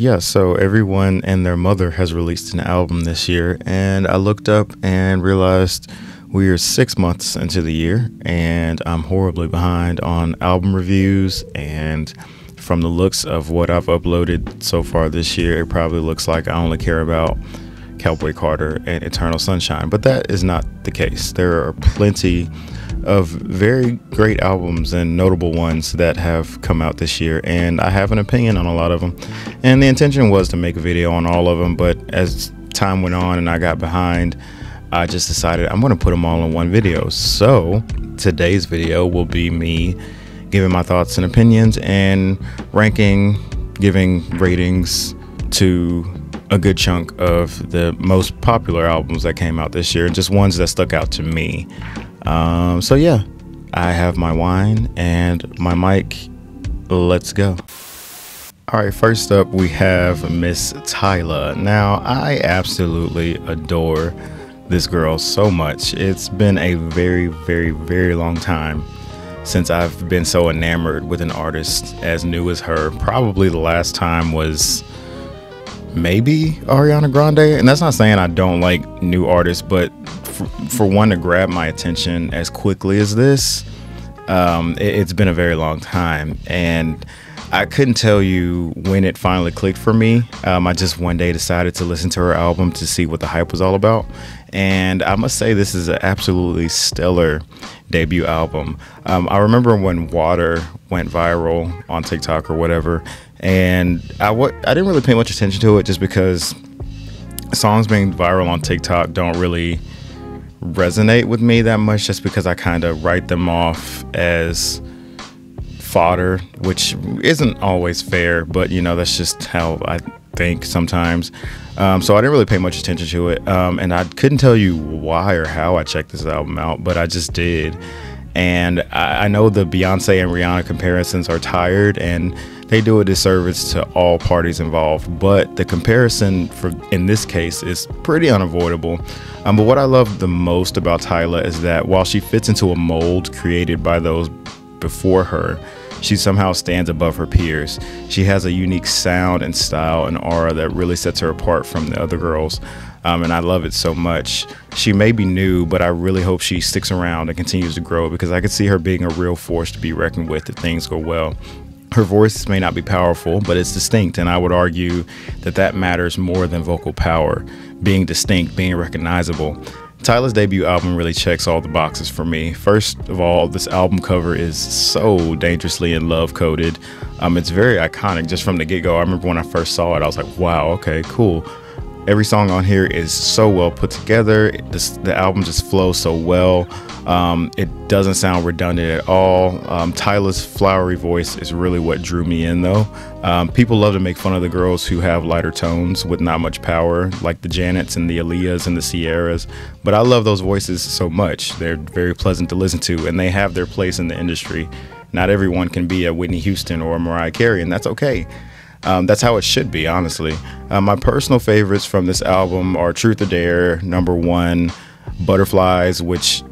Yeah, so everyone and their mother has released an album this year, and I looked up and realized we are 6 months into the year, and I'm horribly behind on album reviews. And from the looks of what I've uploaded so far this year, it probably looks like I only care about Cowboy Carter and Eternal Sunshine, but that is not the case. There are plenty of very great albums and notable ones that have come out this year, and I have an opinion on a lot of them, and the intention was to make a video on all of them, but as time went on and I got behind, I just decided I'm going to put them all in one video. So today's video will be me giving my thoughts and opinions and giving ratings to a good chunk of the most popular albums that came out this year, just ones that stuck out to me. So yeah, I have my wine and my mic. Let's go. All right, first up we have Miss Tyla. Now, I absolutely adore this girl so much. It's been a very, very, very long time since I've been so enamored with an artist as new as her. Probably the last time was maybe Ariana Grande, and that's not saying I don't like new artists, but for one to grab my attention as quickly as this, it's been a very long time, and I couldn't tell you when it finally clicked for me. I just one day decided to listen to her album to see what the hype was all about, and I must say this is an absolutely stellar debut album. I remember when Water went viral on TikTok or whatever, and I didn't really pay much attention to it just because songs being viral on TikTok don't really resonate with me that much, just because I kind of write them off as fodder, which isn't always fair, but you know, that's just how I think sometimes. So I didn't really pay much attention to it, and I couldn't tell you why or how I checked this album out, but I just did. And I know the Beyonce and Rihanna comparisons are tired, and they do a disservice to all parties involved, but the comparison in this case is pretty unavoidable. But what I love the most about Tyla is that while she fits into a mold created by those before her, she somehow stands above her peers. She has a unique sound and style and aura that really sets her apart from the other girls, and I love it so much. She may be new, but I really hope she sticks around and continues to grow, because I could see her being a real force to be reckoned with if things go well. Her voice may not be powerful, but it's distinct, and I would argue that that matters more than vocal power. Being distinct, being recognizable. Tyla's debut album really checks all the boxes for me. First of all, this album cover is so dangerously in love coded. It's very iconic just from the get-go. I remember when I first saw it, I was like, wow, okay, cool. Every song on here is so well put together. The album just flows so well. It doesn't sound redundant at all. Tyla's flowery voice is really what drew me in, though. People love to make fun of the girls who have lighter tones with not much power, like the Janets and the Aaliyahs and the Sierras, but I love those voices so much. They're very pleasant to listen to, and they have their place in the industry. Not everyone can be a Whitney Houston or a Mariah Carey, and that's okay. That's how it should be, honestly. My personal favorites from this album are Truth or Dare, Number One, Butterflies, which,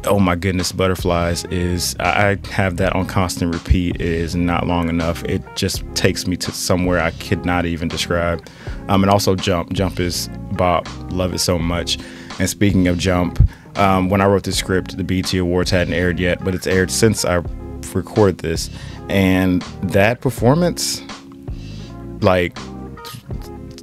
oh my goodness, Butterflies is, I have that on constant repeat. It is not long enough. It just takes me to somewhere I could not even describe. And also Jump. Jump is bop. Love it so much. And speaking of Jump, when I wrote the script, the BET Awards hadn't aired yet, but it's aired since I recorded this. And that performance, like,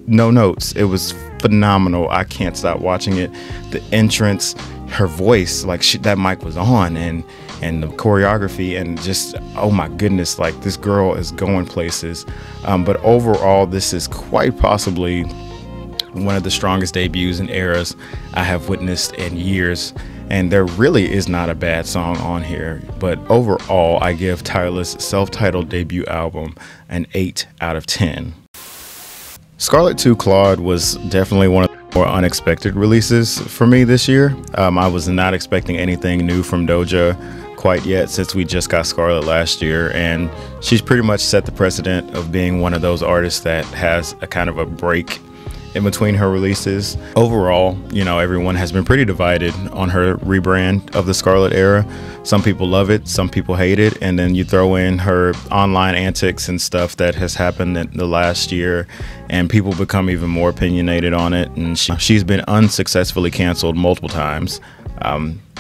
no notes. It was phenomenal. I can't stop watching it. The entrance, her voice, like that mic was on, and the choreography, and just, oh my goodness, like this girl is going places. But overall, this is quite possibly one of the strongest debuts and eras I have witnessed in years. And there really is not a bad song on here, but overall I give Tyla's self-titled debut album an 8 out of 10. Scarlet 2 Claude was definitely one of the more unexpected releases for me this year. I was not expecting anything new from Doja quite yet, since we just got Scarlet last year, and she's pretty much set the precedent of being one of those artists that has a kind of a break in between her releases. Overall, you know, everyone has been pretty divided on her rebrand of the Scarlet era. Some people love it, some people hate it, and then you throw in her online antics and stuff that has happened in the last year, and people become even more opinionated on it, and she's been unsuccessfully canceled multiple times.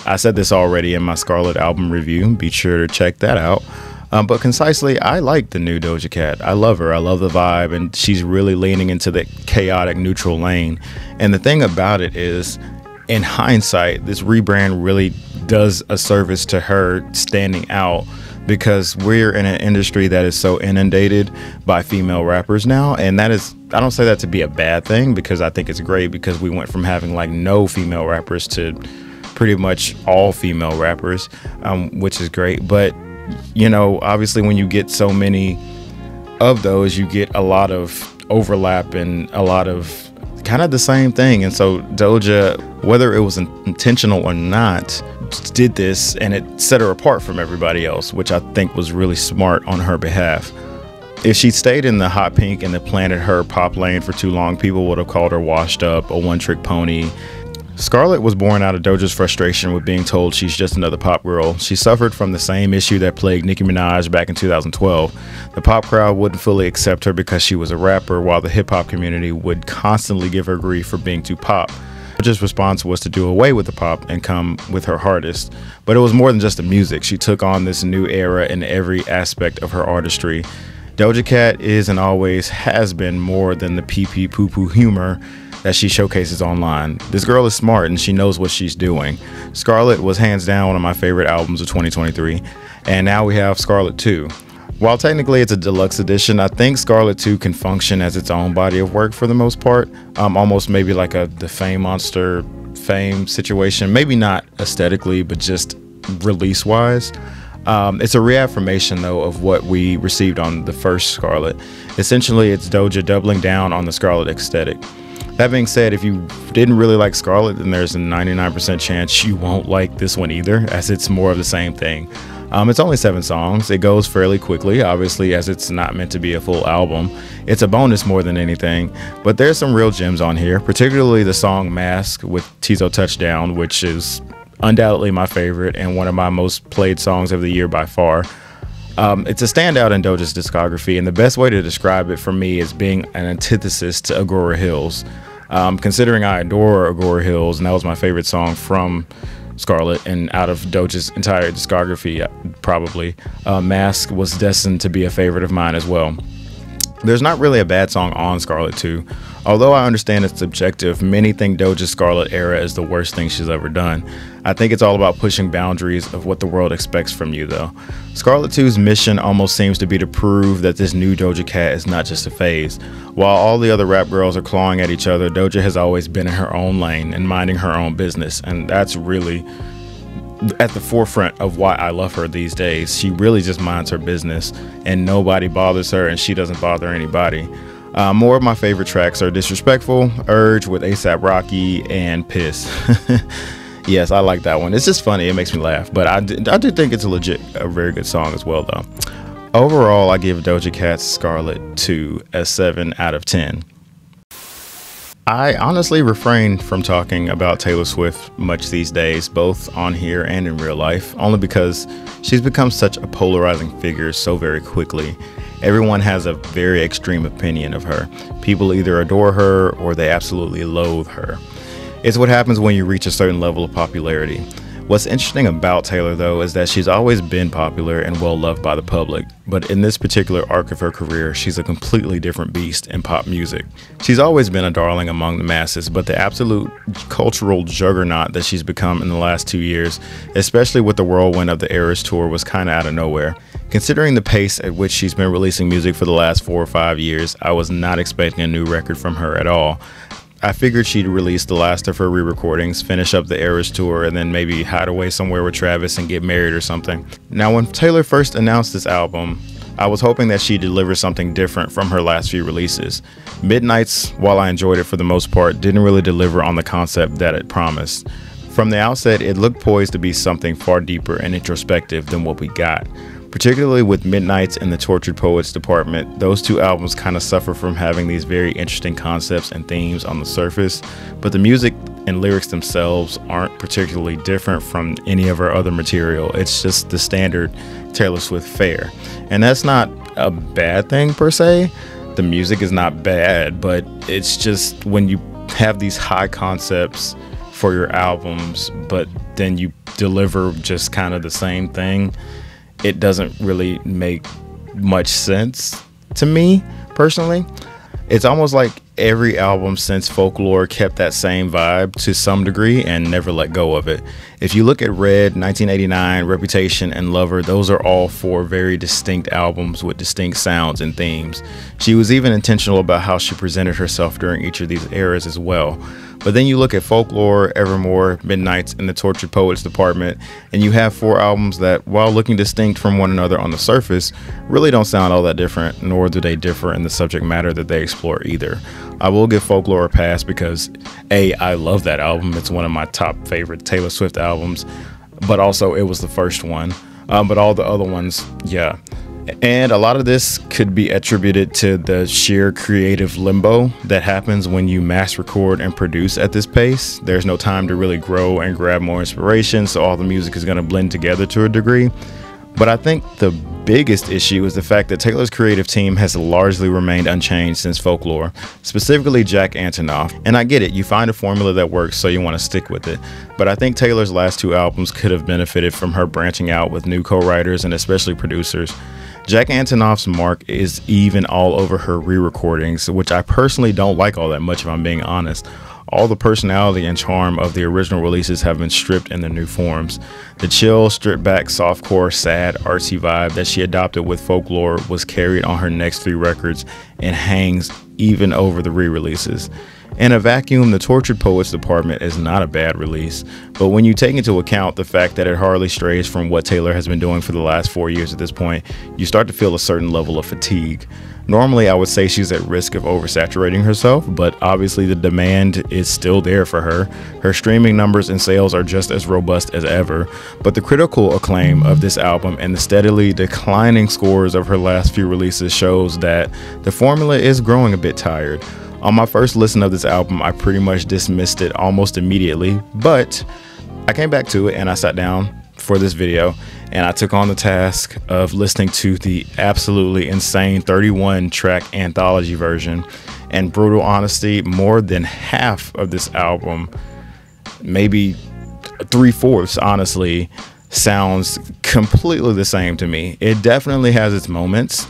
I said this already in my Scarlet album review. Be sure to check that out. But concisely, I like the new Doja Cat. I love her. I love the vibe, and she's really leaning into the chaotic neutral lane. And the thing about it is, in hindsight, this rebrand really does a service to her standing out, because we're in an industry that is so inundated by female rappers now. And that is, I don't say that to be a bad thing, because I think it's great, because we went from having like no female rappers to pretty much all female rappers, which is great. But you know, obviously when you get so many of those, you get a lot of overlap and a lot of kind of the same thing. And so Doja, whether it was intentional or not, did this, and it set her apart from everybody else, which I think was really smart on her behalf. If she stayed in the hot pink and planted her pop lane for too long, people would have called her washed up, a one-trick pony. Scarlet was born out of Doja's frustration with being told she's just another pop girl. She suffered from the same issue that plagued Nicki Minaj back in 2012. The pop crowd wouldn't fully accept her because she was a rapper, while the hip-hop community would constantly give her grief for being too pop. Doja's response was to do away with the pop and come with her hardest. But it was more than just the music. She took on this new era in every aspect of her artistry. Doja Cat is and always has been more than the pee-pee poo-poo humor that she showcases online. This girl is smart and she knows what she's doing. Scarlet was hands down one of my favorite albums of 2023, and now we have Scarlet 2. While technically it's a deluxe edition, I think Scarlet 2 can function as its own body of work for the most part. Almost maybe like the Fame Monster Fame situation. Maybe not aesthetically, but just release-wise. It's a reaffirmation, though, of what we received on the first Scarlet. Essentially, it's Doja doubling down on the Scarlet aesthetic. That being said, if you didn't really like Scarlet, then there's a 99% chance you won't like this one either, as it's more of the same thing. It's only 7 songs. It goes fairly quickly, obviously, as it's not meant to be a full album. It's a bonus more than anything, but there's some real gems on here, particularly the song Mask with Tizo Touchdown, which is undoubtedly my favorite and one of my most played songs of the year by far. It's a standout in Doja's discography, and the best way to describe it for me is being an antithesis to Agora Hills. Considering I adore Agora Hills, and that was my favorite song from Scarlet and out of Doja's entire discography, probably, Mask was destined to be a favorite of mine as well. There's not really a bad song on Scarlet 2. Although I understand it's subjective, many think Doja's Scarlet era is the worst thing she's ever done. I think it's all about pushing boundaries of what the world expects from you, though. Scarlet 2's mission almost seems to be to prove that this new Doja Cat is not just a phase. While all the other rap girls are clawing at each other, Doja has always been in her own lane and minding her own business, and that's really at the forefront of why I love her these days. She really just minds her business, and nobody bothers her, and she doesn't bother anybody. More of my favorite tracks are Disrespectful, Urge with A$AP Rocky, and Piss. Yes, I like that one. It's just funny. It makes me laugh. But I do think it's a very good song as well, though. Overall, I give Doja Cat's Scarlet 2 a 7 out of 10. I honestly refrain from talking about Taylor Swift much these days, both on here and in real life, only because she's become such a polarizing figure so very quickly. Everyone has a very extreme opinion of her. People either adore her or they absolutely loathe her. It's what happens when you reach a certain level of popularity. What's interesting about Taylor, though, is that she's always been popular and well loved by the public, but in this particular arc of her career, she's a completely different beast in pop music. She's always been a darling among the masses, but the absolute cultural juggernaut that she's become in the last 2 years, especially with the whirlwind of the Eras tour, was kind of out of nowhere. Considering the pace at which she's been releasing music for the last 4 or 5 years, I was not expecting a new record from her at all. I figured she'd release the last of her re-recordings, finish up the Eras tour, and then maybe hide away somewhere with Travis and get married or something. Now, when Taylor first announced this album, I was hoping that she'd deliver something different from her last few releases. Midnights, while I enjoyed it for the most part, didn't really deliver on the concept that it promised. From the outset, it looked poised to be something far deeper and introspective than what we got. Particularly with Midnights and the Tortured Poets Department, those two albums kind of suffer from having these very interesting concepts and themes on the surface, but the music and lyrics themselves aren't particularly different from any of her other material. It's just the standard Taylor Swift fare. And that's not a bad thing per se. The music is not bad, but it's just when you have these high concepts for your albums, but then you deliver just kind of the same thing, it doesn't really make much sense to me personally. It's almost like every album since Folklore kept that same vibe to some degree and never let go of it. If you look at Red, 1989, Reputation, and Lover, those are all four very distinct albums with distinct sounds and themes. She was even intentional about how she presented herself during each of these eras as well. But then you look at Folklore, Evermore, Midnights, and the Tortured Poets Department, and you have four albums that, while looking distinct from one another on the surface, really don't sound all that different, nor do they differ in the subject matter that they explore either. I will give Folklore a pass because A, I love that album. It's one of my top favorite Taylor Swift albums, but also it was the first one. But all the other ones, yeah. And a lot of this could be attributed to the sheer creative limbo that happens when you mass record and produce at this pace. There's no time to really grow and grab more inspiration, so all the music is going to blend together to a degree. But I think the biggest issue is the fact that Taylor's creative team has largely remained unchanged since Folklore, specifically Jack Antonoff. And I get it, you find a formula that works, so you want to stick with it. But I think Taylor's last two albums could have benefited from her branching out with new co-writers and especially producers. Jack Antonoff's mark is even all over her re-recordings, which I personally don't like all that much if I'm being honest. All the personality and charm of the original releases have been stripped in their new forms. The chill, stripped-back, softcore, sad, artsy vibe that she adopted with Folklore was carried on her next three records and hangs even over the re-releases. In a vacuum, the Tortured Poets Department is not a bad release, but when you take into account the fact that it hardly strays from what Taylor has been doing for the last 4 years at this point, you start to feel a certain level of fatigue. Normally, I would say she's at risk of oversaturating herself, but obviously the demand is still there for her. Her streaming numbers and sales are just as robust as ever, but the critical acclaim of this album and the steadily declining scores of her last few releases shows that the formula is growing a bit tired. On my first listen of this album, I pretty much dismissed it almost immediately, but I came back to it and I sat down for this video and I took on the task of listening to the absolutely insane 31 track anthology version. And brutal honesty, more than half of this album, maybe 3/4 honestly, sounds completely the same to me. It definitely has its moments.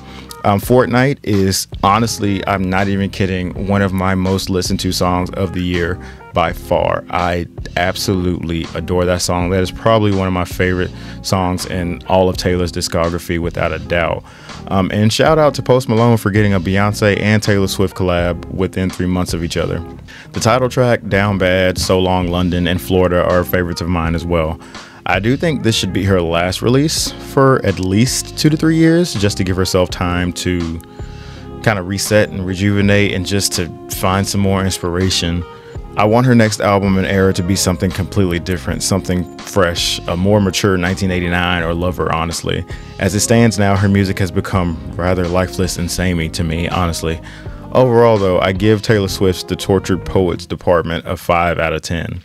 Fortnight is honestly, I'm not even kidding, one of my most listened to songs of the year by far. I absolutely adore that song. That is probably one of my favorite songs in all of Taylor's discography without a doubt. And shout out to Post Malone for getting a Beyonce and Taylor Swift collab within 3 months of each other. The title track, Down Bad, So Long London, and Florida are favorites of mine as well. I do think this should be her last release for at least 2 to 3 years, just to give herself time to kind of reset and rejuvenate and just to find some more inspiration. I want her next album and era to be something completely different, something fresh, a more mature 1989 or Lover, honestly. As it stands now, her music has become rather lifeless and samey to me, honestly. Overall, though, I give Taylor Swift's The Tortured Poets Department a 5 out of 10.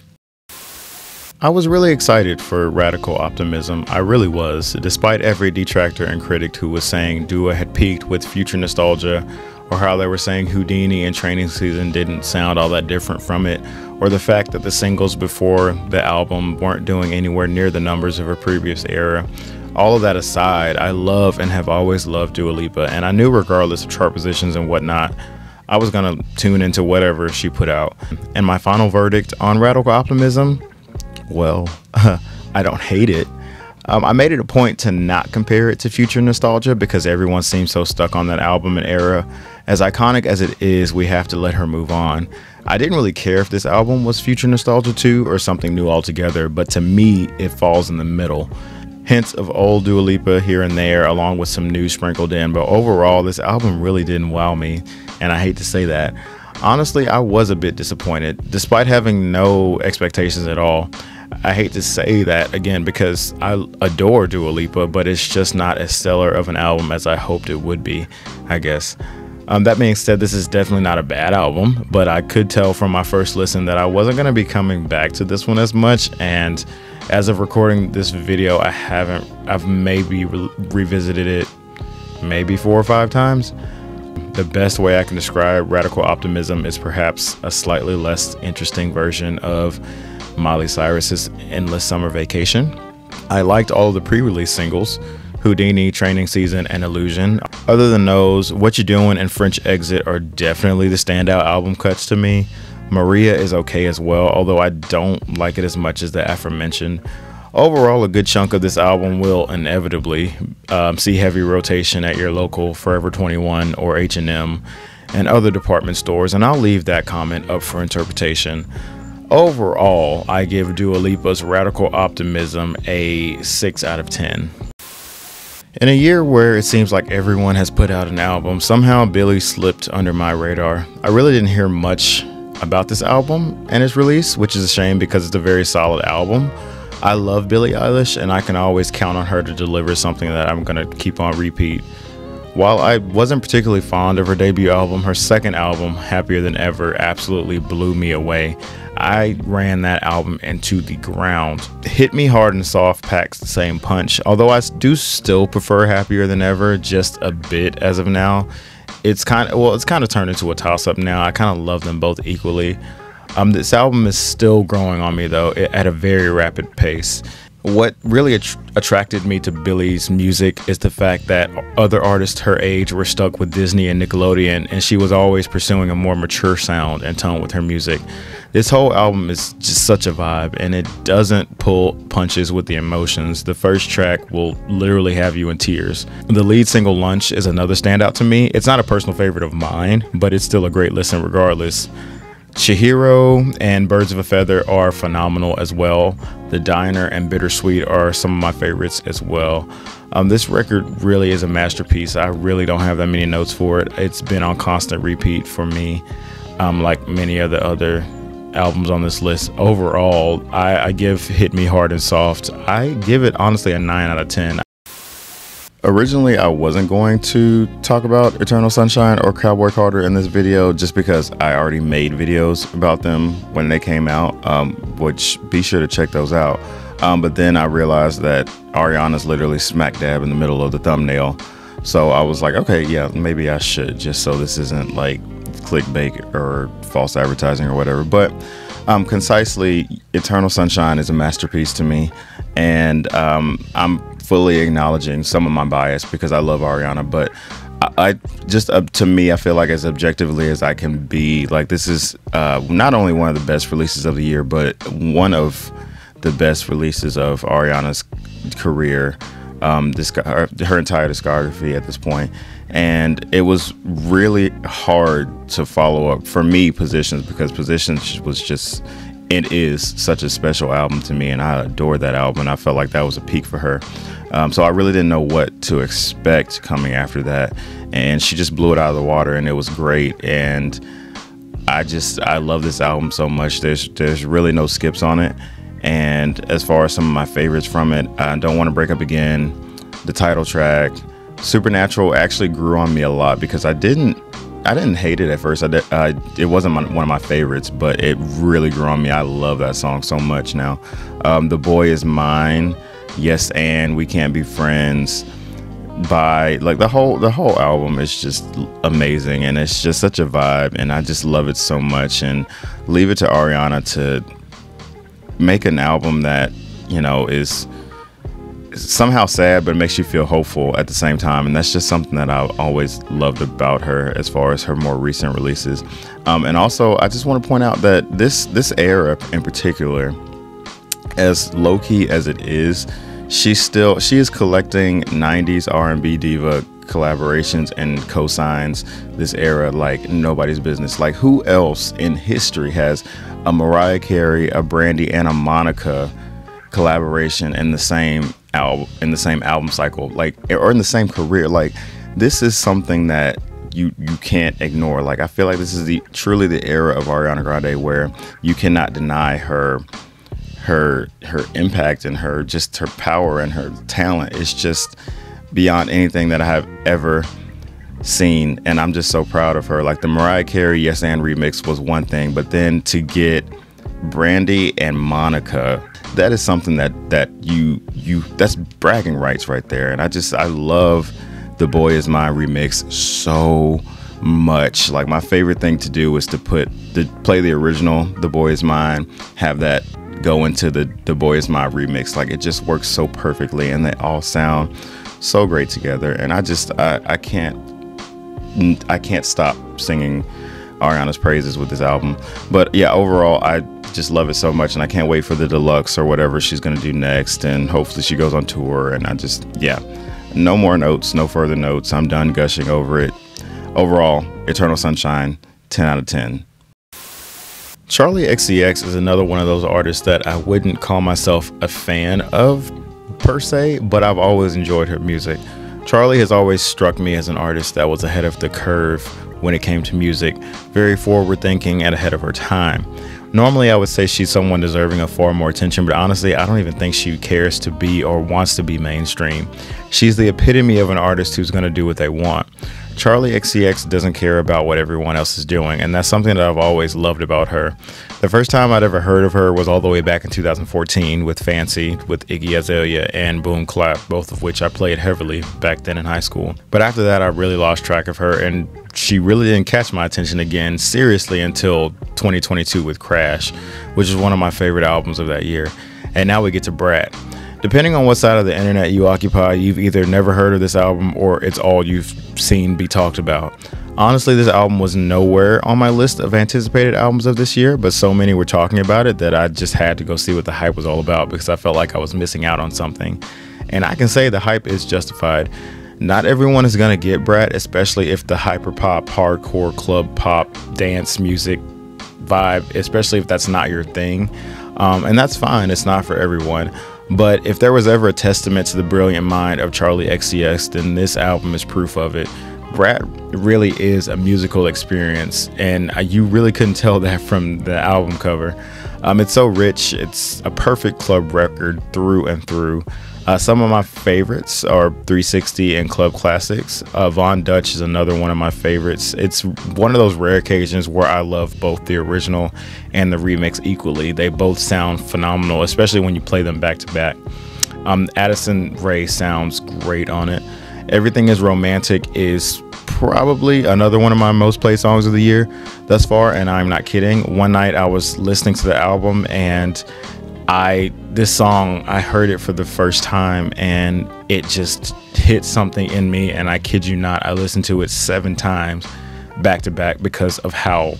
I was really excited for Radical Optimism. I really was, despite every detractor and critic who was saying Dua had peaked with future nostalgia, or how they were saying Houdini and Training Season didn't sound all that different from it, or the fact that the singles before the album weren't doing anywhere near the numbers of her previous era. All of that aside, I love and have always loved Dua Lipa, and I knew regardless of chart positions and whatnot, I was gonna tune into whatever she put out. And my final verdict on Radical Optimism, well, I don't hate it. I made it a point to not compare it to Future Nostalgia because everyone seems so stuck on that album and era. As iconic as it is, we have to let her move on. I didn't really care if this album was Future Nostalgia 2 or something new altogether, but to me, it falls in the middle. Hints of old Dua Lipa here and there, along with some new sprinkled in, but overall, this album really didn't wow me, and I hate to say that. Honestly, I was a bit disappointed, despite having no expectations at all. I hate to say that again because I adore Dua Lipa, but it's just not as stellar of an album as I hoped it would be, I guess. That being said, this is definitely not a bad album, but I could tell from my first listen that I wasn't going to be coming back to this one as much. And as of recording this video, I've maybe revisited it maybe 4 or 5 times. The best way I can describe Radical Optimism is perhaps a slightly less interesting version of Miley Cyrus's Endless Summer Vacation. I liked all of the pre-release singles, Houdini, Training Season, and Illusion. Other than those, What You Doing and French Exit are definitely the standout album cuts to me. Maria is okay as well, although I don't like it as much as the aforementioned. Overall, a good chunk of this album will inevitably see heavy rotation at your local Forever 21 or H&M and other department stores, and I'll leave that comment up for interpretation. Overall, I give Dua Lipa's Radical Optimism a 6 out of 10. In a year where it seems like everyone has put out an album, somehow Billie slipped under my radar. I really didn't hear much about this album and its release, which is a shame because it's a very solid album. I love Billie Eilish, and I can always count on her to deliver something that I'm going to keep on repeat. While I wasn't particularly fond of her debut album, her second album, Happier Than Ever, absolutely blew me away. I ran that album into the ground. Hit Me Hard and Soft packs the same punch, although I do still prefer Happier Than Ever just a bit as of now. It's kind of turned into a toss-up now. I kind of love them both equally. This album is still growing on me though at a very rapid pace. What really attracted me to Billie's music is the fact that other artists her age were stuck with Disney and Nickelodeon, and she was always pursuing a more mature sound and tone with her music. This whole album is just such a vibe, and it doesn't pull punches with the emotions. The first track will literally have you in tears. The lead single, Lunch, is another standout to me. It's not a personal favorite of mine, but it's still a great listen regardless. Chihiro and Birds of a Feather are phenomenal as well. The Diner and Bittersweet are some of my favorites as well. This record really is a masterpiece. I really don't have that many notes for it. It's been on constant repeat for me, like many of the other albums on this list. Overall, I give Hit Me Hard and Soft, I give it honestly a 9 out of 10. Originally, I wasn't going to talk about Eternal Sunshine or Cowboy Carter in this video just because I already made videos about them when they came out, which be sure to check those out. But then I realized that Ariana's literally smack dab in the middle of the thumbnail. So I was like, okay, yeah, maybe I should, just so this isn't like clickbait or false advertising or whatever. But concisely, Eternal Sunshine is a masterpiece to me, and I'm fully acknowledging some of my bias because I love Ariana, but I just to me, I feel like as objectively as I can be, like this is not only one of the best releases of the year, but one of the best releases of Ariana's career, her entire discography at this point. And it was really hard to follow up for me Positions, because Positions was just, it is such a special album to me, and I adore that album. I felt like that was a peak for her. So I really didn't know what to expect coming after that, and she just blew it out of the water, and it was great. And I love this album so much. There's really no skips on it. And as far as some of my favorites from it, I Don't Want to Break Up Again, the title track, Supernatural actually grew on me a lot because I didn't hate it at first. It wasn't one of my favorites, but it really grew on me. I love that song so much now. The Boy Is Mine, Yes and We Can't Be Friends, by like the whole album is just amazing, and it's just such a vibe, and I just love it so much. And leave it to Ariana to make an album that, you know, is somehow sad but makes you feel hopeful at the same time, and that's just something that I've always loved about her as far as her more recent releases. And also I just want to point out that this era in particular, as low-key as it is, she is collecting 90s R&B diva collaborations and cosigns this era like nobody's business. Like, who else in history has a Mariah Carey, a Brandy, and a Monica collaboration in the same album cycle, like, or in the same career? Like, this is something that you can't ignore. Like, I feel like this is truly the era of Ariana Grande where you cannot deny her her impact and her power and her talent is just beyond anything that I have ever seen, and I'm just so proud of her. Like the Mariah Carey Yes and remix was one thing, but then to get Brandy and Monica, that is something that you that's bragging rights right there. And I love The Boy Is Mine remix so much. Like my favorite thing to do is to play the original The Boy Is Mine, have that go into the Boy Is Mine remix. Like it just works so perfectly, and they all sound so great together. And I can't stop singing Ariana's praises with this album. But yeah, overall I just love it so much, and I can't wait for the deluxe or whatever she's gonna do next, and hopefully she goes on tour. And no more notes, no further notes. I'm done gushing over it. Overall, Eternal Sunshine, 10 out of 10. Charli XCX is another one of those artists that I wouldn't call myself a fan of per se, but I've always enjoyed her music. Charli has always struck me as an artist that was ahead of the curve when it came to music, very forward thinking and ahead of her time. Normally I would say she's someone deserving of far more attention, but honestly I don't even think she cares to be or wants to be mainstream. She's the epitome of an artist who's going to do what they want. Charli XCX doesn't care about what everyone else is doing, and that's something that I've always loved about her. The first time I'd ever heard of her was all the way back in 2014 with Fancy, with Iggy Azalea and Boom Clap, both of which I played heavily back then in high school. But after that I really lost track of her, and she really didn't catch my attention again seriously until 2022 with Crash, which is one of my favorite albums of that year. And now we get to Brat. Depending on what side of the internet you occupy, you've either never heard of this album or it's all you've seen be talked about. Honestly, this album was nowhere on my list of anticipated albums of this year, but so many were talking about it that I just had to go see what the hype was all about, because I felt like I was missing out on something. And I can say the hype is justified. Not everyone is going to get Brat, especially if the hyperpop, hardcore, club pop, dance music vibe, especially if that's not your thing. And that's fine, it's not for everyone. But if there was ever a testament to the brilliant mind of Charli XCX, then this album is proof of it. Brat really is a musical experience, and you really couldn't tell that from the album cover. It's so rich. It's a perfect club record through and through. Some of my favorites are 360 and Club Classics. Von Dutch is another one of my favorites. It's one of those rare occasions where I love both the original and the remix equally. They both sound phenomenal, especially when you play them back to back. Addison Rae sounds great on it. Everything Is Romantic is probably another one of my most played songs of the year thus far, and I'm not kidding. One night I was listening to the album, and this song, I heard it for the first time and it just hit something in me, and I kid you not, I listened to it 7 times back to back because of how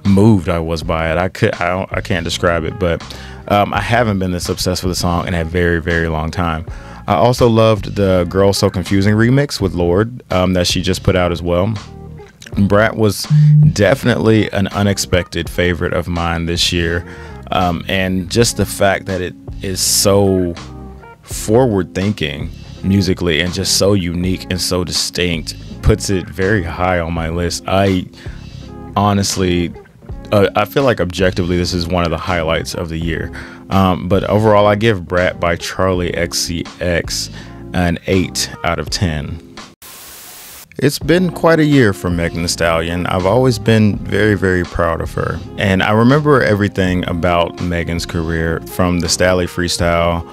moved I was by it. I can't describe it, but I haven't been this obsessed with the song in a very, very long time. I also loved the Girl So Confusing remix with Lorde that she just put out as well. Brat was definitely an unexpected favorite of mine this year. And just the fact that it is so forward thinking musically and just so unique and so distinct puts it very high on my list. I honestly, I feel like objectively this is one of the highlights of the year. But overall I give Brat by Charli XCX an 8 out of 10. It's been quite a year for Megan Thee Stallion. I've always been very, very proud of her. And I remember everything about Megan's career, from the Stally freestyle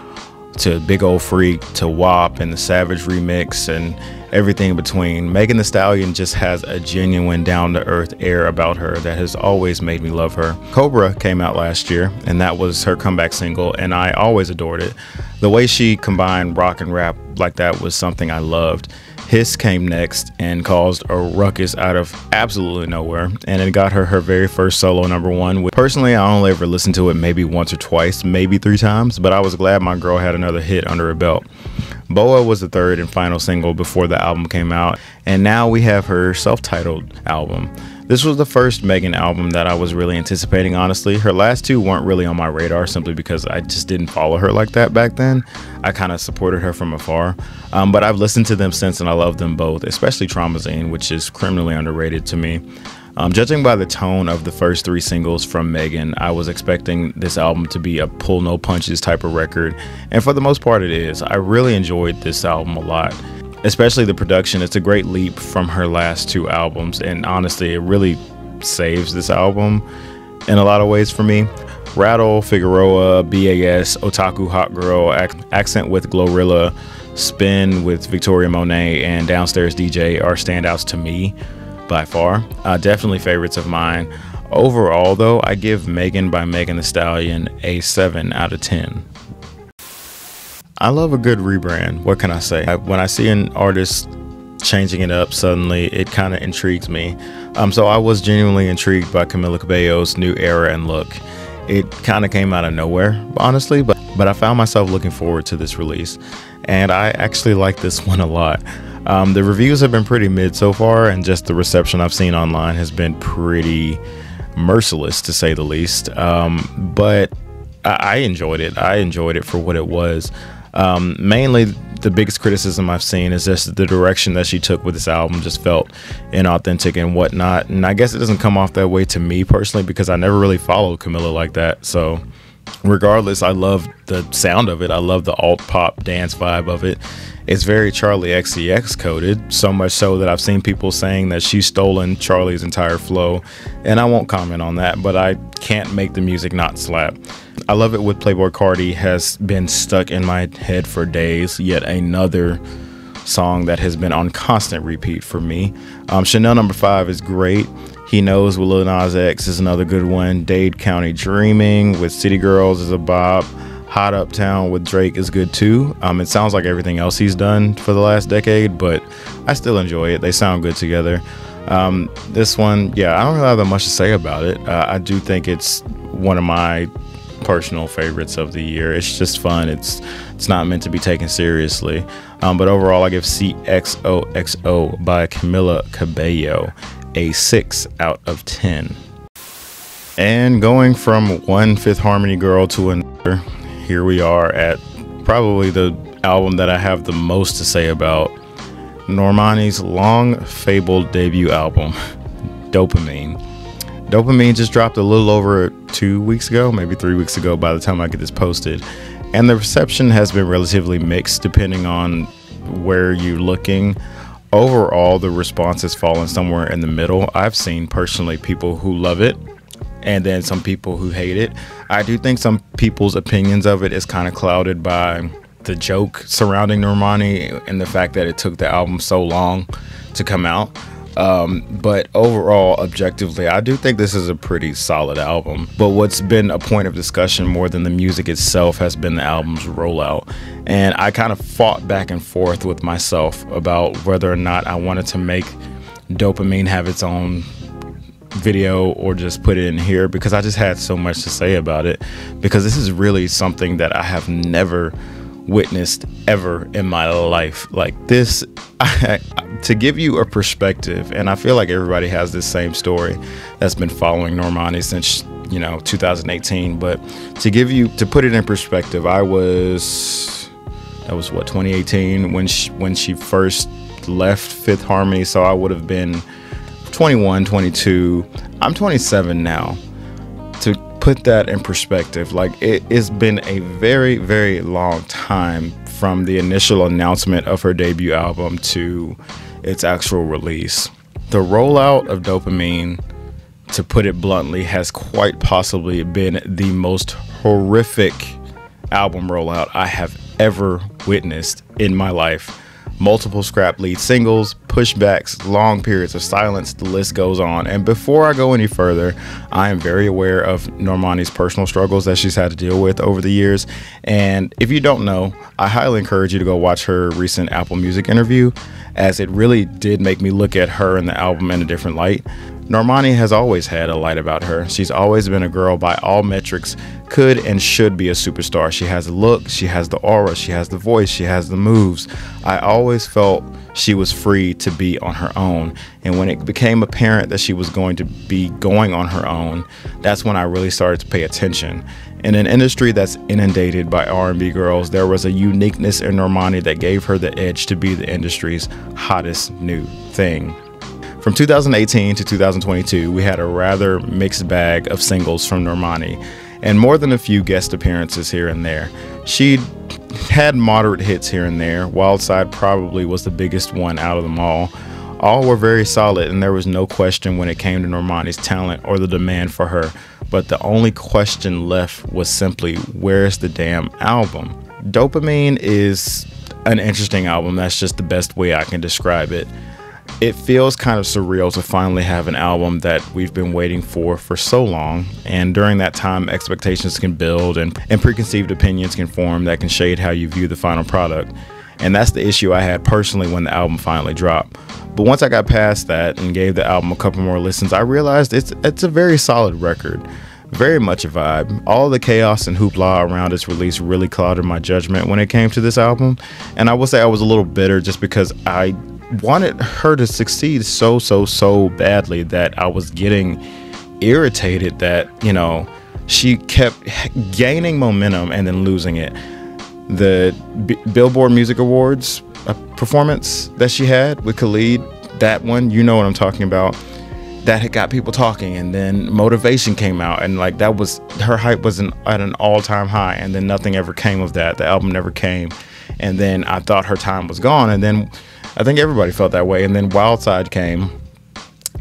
to Big Ol' Freak to WAP and the Savage remix and everything in between. Megan Thee Stallion just has a genuine down-to-earth air about her that has always made me love her. Cobra came out last year, and that was her comeback single, and I always adored it. The way she combined rock and rap like that was something I loved. Hiss came next and caused a ruckus out of absolutely nowhere, and it got her her very first solo #1. Personally, I only ever listened to it maybe once or twice, maybe 3 times, but I was glad my girl had another hit under her belt. Boa was the third and final single before the album came out, and now we have her self-titled album. This was the first Megan album that I was really anticipating, honestly. Her last two weren't really on my radar simply because I just didn't follow her like that back then. I kind of supported her from afar. But I've listened to them since and I love them both, especially Traumazine, which is criminally underrated to me. Judging by the tone of the first three singles from Megan, I was expecting this album to be a pull no punches type of record, and for the most part it is. I really enjoyed this album a lot, especially the production. It's a great leap from her last two albums, and honestly it really saves this album in a lot of ways for me. Rattle, Figueroa, BAS, Otaku Hot Girl, Accent with Glorilla, Spin with Victoria Monet, and Downstairs DJ are standouts to me by far. Definitely favorites of mine. Overall though, I give Megan by Megan Thee Stallion a 7 out of 10. I love a good rebrand. What can I say? When I see an artist changing it up suddenly, it kind of intrigues me. So I was genuinely intrigued by Camila Cabello's new era and look. It kind of came out of nowhere, honestly, but I found myself looking forward to this release, and I actually like this one a lot. The reviews have been pretty mid so far, and just the reception I've seen online has been pretty merciless, to say the least. But I enjoyed it. I enjoyed it for what it was. Mainly, the biggest criticism I've seen is just the direction that she took with this album just felt inauthentic and whatnot. And I guess it doesn't come off that way to me personally because I never really followed Camila like that. So regardless, I love the sound of it. I love the alt pop dance vibe of it. It's very Charli XCX coded, so much so that I've seen people saying that she's stolen Charli's entire flow, and I won't comment on that, but I can't make the music not slap. I Love It with Playboi Carti has been stuck in my head for days, yet another song that has been on constant repeat for me. Chanel No. 5 is great. He Knows with Lil Nas X is another good one. Dade County Dreaming with City Girls is a bop. Hot Uptown with Drake is good too. It sounds like everything else he's done for the last decade, but I still enjoy it. They sound good together. This one, yeah, I don't really have that much to say about it. I do think it's one of my personal favorites of the year. It's just fun. It's not meant to be taken seriously. But overall, I give CXOXO by Camila Cabello a 6 out of 10. And going from one Fifth Harmony girl to another, here we are at probably the album that I have the most to say about. Normani's long fabled debut album, Dopamine. Dopamine just dropped a little over 2 weeks ago, maybe 3 weeks ago by the time I get this posted. And the reception has been relatively mixed depending on where you're looking. Overall, the response has fallen somewhere in the middle. I've seen personally people who love it, and then some people who hate it. I do think some people's opinions of it is kind of clouded by the joke surrounding Normani and the fact that it took the album so long to come out. But overall, objectively, I do think this is a pretty solid album. But what's been a point of discussion more than the music itself has been the album's rollout. And I kind of fought back and forth with myself about whether or not I wanted to make Dopamine have its own video or just put it in here, because I just had so much to say about it, because this is really something that I have never witnessed ever in my life. Like this, to give you a perspective, and I feel like everybody has this same story that's been following Normani since 2018, but to put it in perspective, that was what, 2018 when she first left Fifth Harmony, so I would have been 21, 22. I'm 27 now. To put that in perspective, like it's been a very, very long time from the initial announcement of her debut album to its actual release. The rollout of Dopamine, to put it bluntly, has quite possibly been the most horrific album rollout I have ever witnessed in my life. Multiple scrap lead singles, pushbacks, long periods of silence, the list goes on. And before I go any further, I am very aware of Normani's personal struggles that she's had to deal with over the years. And if you don't know, I highly encourage you to go watch her recent Apple Music interview, as it really did make me look at her and the album in a different light. Normani has always had a light about her. She's always been a girl by all metrics, could and should be a superstar. She has a look, she has the aura, she has the voice, she has the moves. I always felt she was free to be on her own. And when it became apparent that she was going to be going on her own, that's when I really started to pay attention. In an industry that's inundated by R&B girls, there was a uniqueness in Normani that gave her the edge to be the industry's hottest new thing. From 2018 to 2022, we had a rather mixed bag of singles from Normani, and more than a few guest appearances here and there. She had moderate hits here and there. Wild Side probably was the biggest one out of them all. All were very solid, and there was no question when it came to Normani's talent or the demand for her. But the only question left was simply, where's the damn album? Dopamine is an interesting album. That's just the best way I can describe it. It feels kind of surreal to finally have an album that we've been waiting for so long, and during that time expectations can build and preconceived opinions can form that can shade how you view the final product. And that's the issue I had personally when the album finally dropped. But once I got past that and gave the album a couple more listens, I realized it's a very solid record. Very much a vibe. All the chaos and hoopla around its release really clouded my judgment when it came to this album. And I will say I was a little bitter just because I wanted her to succeed so badly that I was getting irritated that, you know, she kept gaining momentum and then losing it. The Billboard Music Awards performance that she had with Khalid, that one, you know what I'm talking about, that had got people talking, and then Motivation came out, and like that was, her hype was at an all-time high, and then nothing ever came of that. The album never came, and then I thought her time was gone, and then I think everybody felt that way. And then Wild Side came,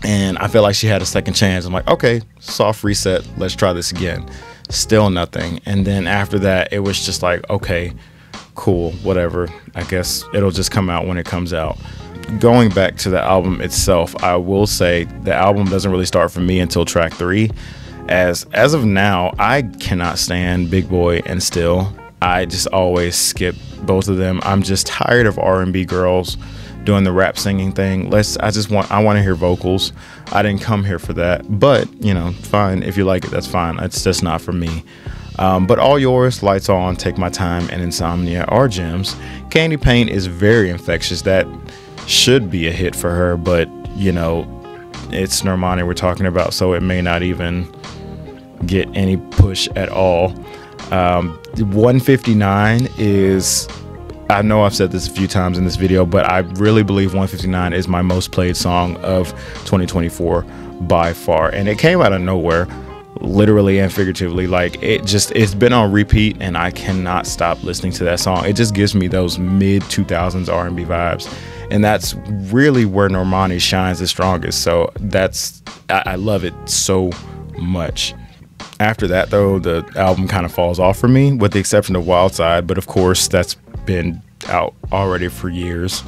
and I felt like she had a second chance. I'm like, okay, soft reset, let's try this again. Still nothing. And then after that, it was just like, okay, cool, whatever. I guess it'll just come out when it comes out. Going back to the album itself, I will say the album doesn't really start for me until track 3. As of now, I cannot stand Big Boy and Still. I just always skip both of them. I'm just tired of R&B girls doing the rap singing thing. I want to hear vocals. I didn't come here for that, but you know, fine. If you like it, that's fine. It's just not for me. But All Yours, Lights On, Take My Time, and Insomnia are gems. Candy Paint is very infectious. That should be a hit for her, but you know, it's Normani we're talking about, so it may not even get any push at all. 159 is, I know I've said this a few times in this video, but I really believe 159 is my most played song of 2024 by far. And it came out of nowhere, literally and figuratively. Like it's been on repeat and I cannot stop listening to that song. It just gives me those mid 2000s R&B vibes. And that's really where Normani shines the strongest. So I love it so much. After that though, the album kind of falls off for me with the exception of Wild Side. But of course that's been out already for years.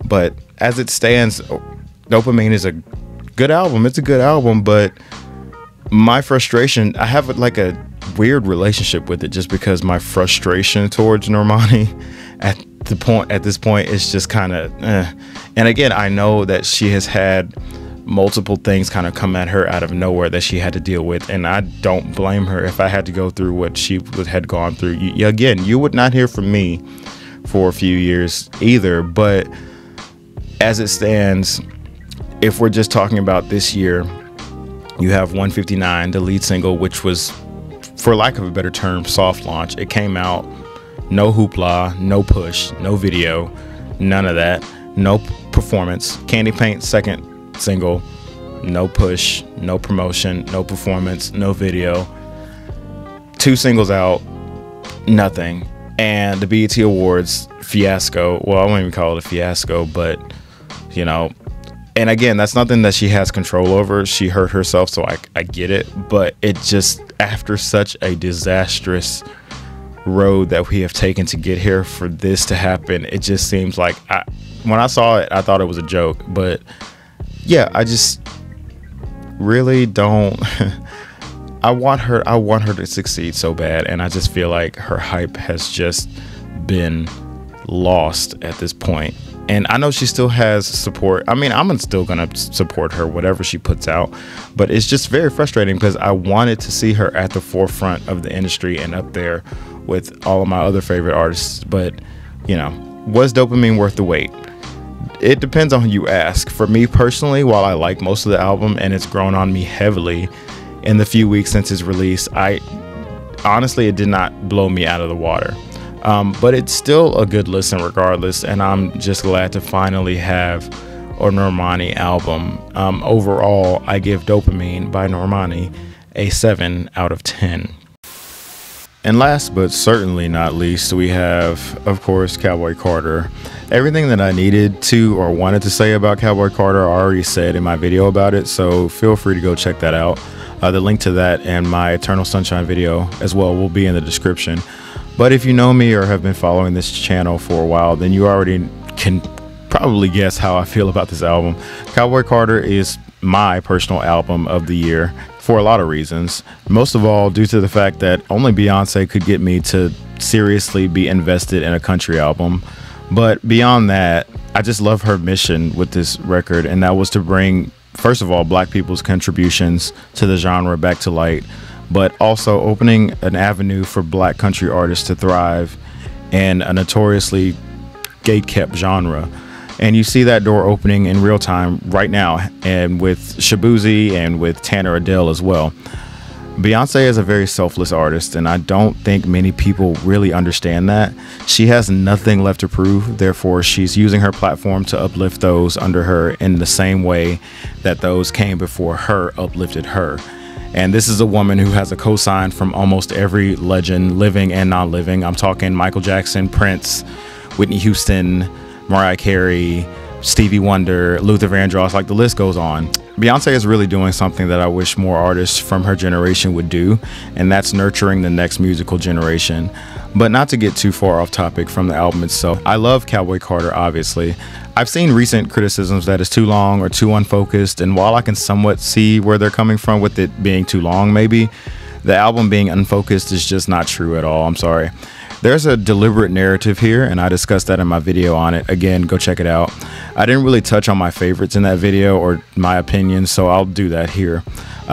But as it stands, Dopamine is a good album. It's a good album, but my frustration, I have like a weird relationship with it just because my frustration towards Normani at this point is just kind of And again, I know that she has had multiple things kind of come at her out of nowhere that she had to deal with, and I don't blame her if I had to go through what she had gone through. Again, you would not hear from me for a few years either. But as it stands, if we're just talking about this year, you have 159, the lead single, which was, for lack of a better term, soft launch. It came out, no hoopla, no push, no video, none of that, no performance. Candy Paint, second single, no push, no promotion, no performance, no video. 2 singles out, nothing. And the BET Awards fiasco. Well, I won't even call it a fiasco, but you know, and again, that's nothing that she has control over. She hurt herself, so I get it. But it just, after such a disastrous road that we have taken to get here, for this to happen, it just seems like, when I saw it, I thought it was a joke. But yeah, I just really don't I want her to succeed so bad, and I just feel like her hype has just been lost at this point. And I know she still has support. I mean, I'm still gonna support her whatever she puts out, but it's just very frustrating because I wanted to see her at the forefront of the industry and up there with all of my other favorite artists. But you know, was Dopamine worth the wait? It depends on who you ask. For me personally, while I like most of the album and it's grown on me heavily in the few weeks since its release, I honestly, it did not blow me out of the water. But it's still a good listen regardless, and I'm just glad to finally have a Normani album. Overall, I give Dopamine by Normani a 7 out of 10. And last but certainly not least, we have, of course, Cowboy Carter. Everything that I needed to or wanted to say about Cowboy Carter I already said in my video about it, so feel free to go check that out. The link to that and my Eternal Sunshine video as well will be in the description. But if you know me or have been following this channel for a while, then you already can probably guess how I feel about this album. Cowboy Carter is my personal album of the year for a lot of reasons. Most of all, due to the fact that only Beyonce could get me to seriously be invested in a country album. But beyond that, I just love her mission with this record, and that was to bring, first of all, Black people's contributions to the genre back to light, but also opening an avenue for Black country artists to thrive in a notoriously gatekept genre. And you see that door opening in real time right now, and with Shaboozey and with Tanner Adell as well. Beyonce is a very selfless artist, and I don't think many people really understand that. She has nothing left to prove, therefore she's using her platform to uplift those under her in the same way that those came before her uplifted her. And this is a woman who has a cosign from almost every legend, living and non-living. I'm talking Michael Jackson, Prince, Whitney Houston, Mariah Carey, Stevie Wonder, Luther Vandross, like the list goes on. Beyonce is really doing something that I wish more artists from her generation would do, and that's nurturing the next musical generation. But not to get too far off topic from the album itself, I love Cowboy Carter, obviously. I've seen recent criticisms that it's too long or too unfocused, and while I can somewhat see where they're coming from with it being too long maybe, the album being unfocused is just not true at all. I'm sorry. There's a deliberate narrative here, and I discussed that in my video on it. Again, go check it out. I didn't really touch on my favorites in that video or my opinions, so I'll do that here.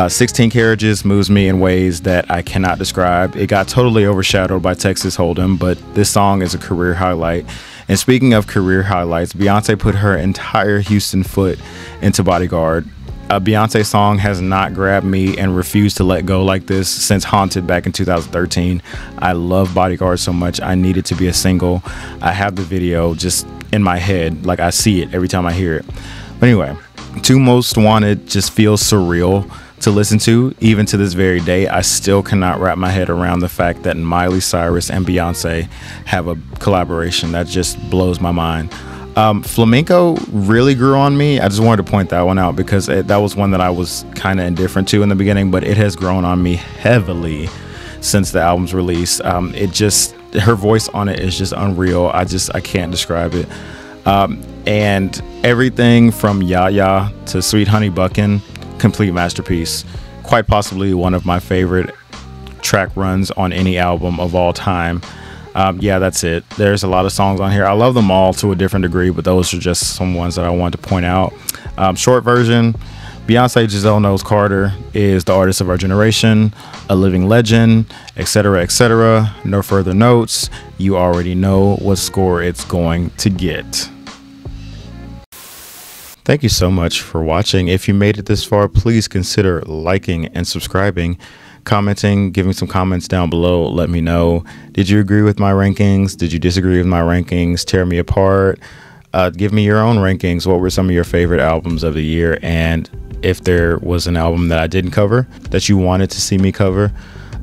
16 Carriages moves me in ways that I cannot describe. It got totally overshadowed by Texas Hold'em, but this song is a career highlight. And speaking of career highlights, Beyonce put her entire Houston foot into Bodyguard. A Beyonce song has not grabbed me and refused to let go like this since Haunted back in 2013. I love Bodyguard so much. I need it to be a single. I have the video just in my head, like I see it every time I hear it. But anyway, Two Most Wanted just feels surreal to listen to. Even to this very day, I still cannot wrap my head around the fact that Miley Cyrus and Beyonce have a collaboration. That just blows my mind. Flamenco really grew on me. I just wanted to point that one out because that was one that I was kind of indifferent to in the beginning, but it has grown on me heavily since the album's release. Her voice on it is just unreal. I can't describe it. And everything from Yaya to Sweet Honey Buckin', complete masterpiece. Quite possibly one of my favorite track runs on any album of all time. Yeah, that's it. There's a lot of songs on here. I love them all to a different degree, but those are just some ones that I wanted to point out. Short version, Beyonce Giselle Knowles Carter is the artist of our generation, a living legend, etc., etc. No further notes. You already know what score it's going to get. Thank you so much for watching. If you made it this far, please consider liking and subscribing, commenting, giving some comments down below. Let me know. Did you agree with my rankings? Did you disagree with my rankings? Tear me apart. Give me your own rankings. What were some of your favorite albums of the year? And if there was an album that I didn't cover that you wanted to see me cover,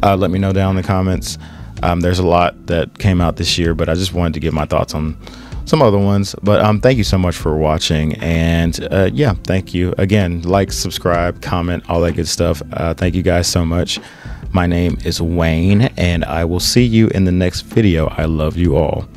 let me know down in the comments. There's a lot that came out this year, but I just wanted to get my thoughts on some other ones. But thank you so much for watching, and yeah, thank you again. Like, subscribe, comment, all that good stuff. Thank you guys so much. My name is Wayne, and I will see you in the next video. I love you all.